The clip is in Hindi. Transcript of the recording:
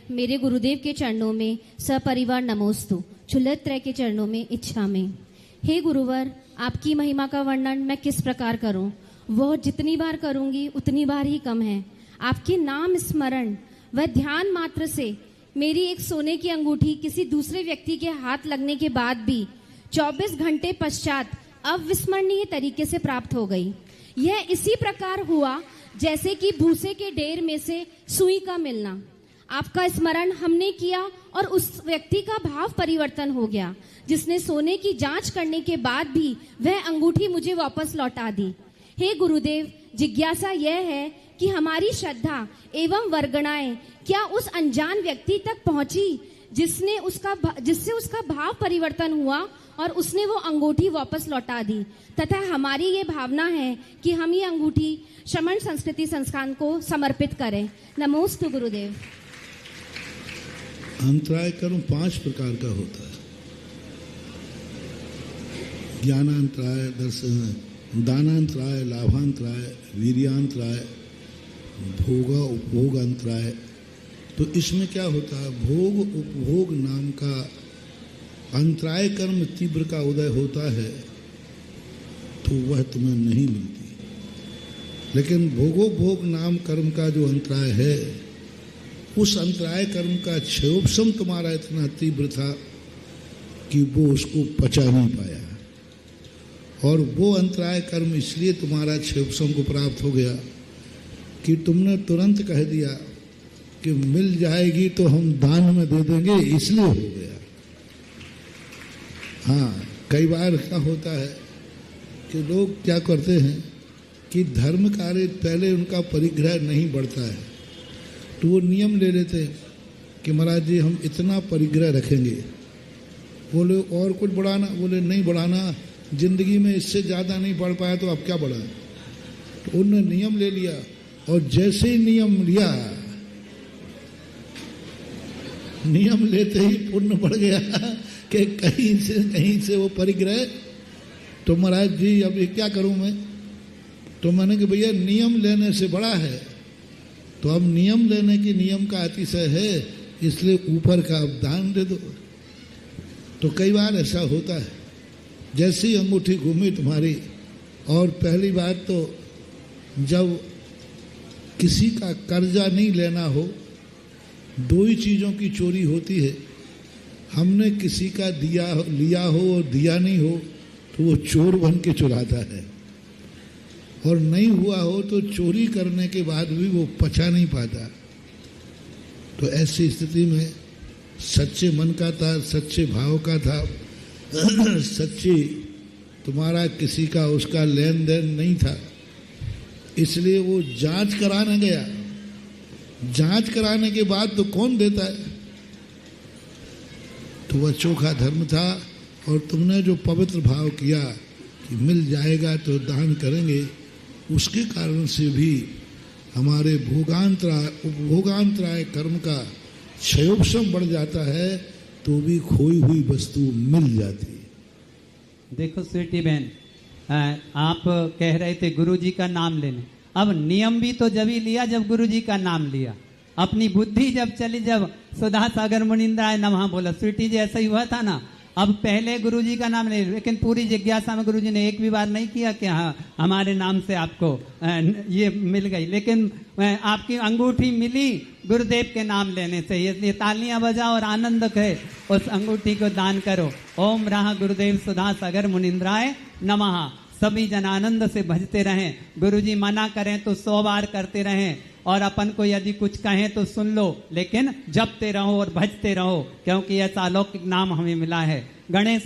मेरे गुरुदेव के चरणों में सपरिवार नमोस्तु, चुलत्रय के चरणों में इच्छा में। हे गुरुवर, आपकी महिमा का वर्णन मैं किस प्रकार करूं? वह जितनी बार करूंगी उतनी बार ही कम है। आपके नाम स्मरण व ध्यान मात्र से मेरी एक सोने की अंगूठी किसी दूसरे व्यक्ति के हाथ लगने के बाद भी 24 घंटे पश्चात अविस्मरणीय तरीके से प्राप्त हो गई। यह इसी प्रकार हुआ जैसे कि भूसे के ढेर में से सुई का मिलना। आपका स्मरण हमने किया और उस व्यक्ति का भाव परिवर्तन हो गया, जिसने सोने की जांच करने के बाद भी वह अंगूठी मुझे वापस लौटा दी। हे गुरुदेव, जिज्ञासा यह है कि हमारी श्रद्धा एवं वर्गणाएं क्या उस अनजान व्यक्ति तक पहुंची जिससे उसका भाव परिवर्तन हुआ और उसने वो अंगूठी वापस लौटा दी, तथा हमारी ये भावना है कि हम ये अंगूठी श्रमण संस्कृति संस्थान को समर्पित करें। नमोस्तु गुरुदेव। अंतराय कर्म 5 प्रकार का होता है। ज्ञानांतराय, दानांतराय, लाभांतराय, वीर्यांतराय, उपभोग अंतराय। तो इसमें क्या होता है, भोग उपभोग नाम का अंतराय कर्म तीव्र का उदय होता है तो वह तुम्हें नहीं मिलती। लेकिन भोगोपभोग नाम कर्म का जो अंतराय है, उस अंतराय कर्म का क्षयोपशम तुम्हारा इतना तीव्र था कि वो उसको पचा नहीं पाया, और वो अंतराय कर्म इसलिए तुम्हारा क्षयोपशम को प्राप्त हो गया कि तुमने तुरंत कह दिया कि मिल जाएगी तो हम दान में दे देंगे, इसलिए हो गया। हाँ, कई बार क्या होता है कि लोग क्या करते हैं कि धर्म कार्य पहले उनका परिग्रह नहीं बढ़ता है तो वो नियम ले लेते हैं कि महाराज जी हम इतना परिग्रह रखेंगे। बोले और कुछ बढ़ाना? बोले नहीं बढ़ाना, जिंदगी में इससे ज़्यादा नहीं बढ़ पाया तो अब क्या बढ़ा। तो उन्होंने नियम ले लिया, और जैसे ही नियम लेते ही पुण्य बढ़ गया कि कहीं से वो परिग्रह। तो महाराज जी अब ये क्या करूं मैं? तो मैंने कि भैया नियम लेने से बड़ा है, तो अब नियम लेने की नियम का अतिशय है, इसलिए ऊपर का अब दान दे दो। तो कई बार ऐसा होता है, जैसी अंगूठी घूमी तुम्हारी, और पहली बात तो जब किसी का कर्जा नहीं लेना हो, 2 ही चीज़ों की चोरी होती है। हमने किसी का लिया हो और दिया नहीं हो तो वो चोर बन के चुराता है, और नहीं हुआ हो तो चोरी करने के बाद भी वो पचा नहीं पाता। तो ऐसी स्थिति में सच्चे मन का था, सच्चे भाव का था, सच्ची तुम्हारा किसी का उसका लेन देन नहीं था, इसलिए वो जांच कराने गया। जांच कराने के बाद तो कौन देता है? तो वह चोखा धर्म था, और तुमने जो पवित्र भाव किया कि मिल जाएगा तो दान करेंगे, उसके कारण से भी हमारे उपभोगांतराय कर्म का क्षयोपशम बढ़ जाता है, तो भी खोई हुई वस्तु मिल जाती है। देखो स्वीटी बहन, आप कह रहे थे गुरुजी का नाम लेने। अब नियम भी तो जब ही लिया जब गुरुजी का नाम लिया। अपनी बुद्धि जब चली, जब सुधा सागर मुनिंद्राय नमः बोला, स्वीटी जी ऐसा ही हुआ था ना। अब पहले गुरुजी का नाम ले, लेकिन पूरी जिज्ञासा में गुरुजी ने एक भी बार नहीं किया कि हाँ हमारे नाम से आपको ये मिल गई, लेकिन आपकी अंगूठी मिली गुरुदेव के नाम लेने से। इसलिए तालियां बजाओ और आनंद कहे, उस अंगूठी को दान करो। ओम राह गुरुदेव सुधा सागर मुनिंद्राय नमः। सभी जन आनंद से भजते रहें। गुरुजी मना करें तो 100 बार करते रहें, और अपन को यदि कुछ कहें तो सुन लो, लेकिन जपते रहो और भजते रहो, क्योंकि ऐसा अलौकिक नाम हमें मिला है। गणेश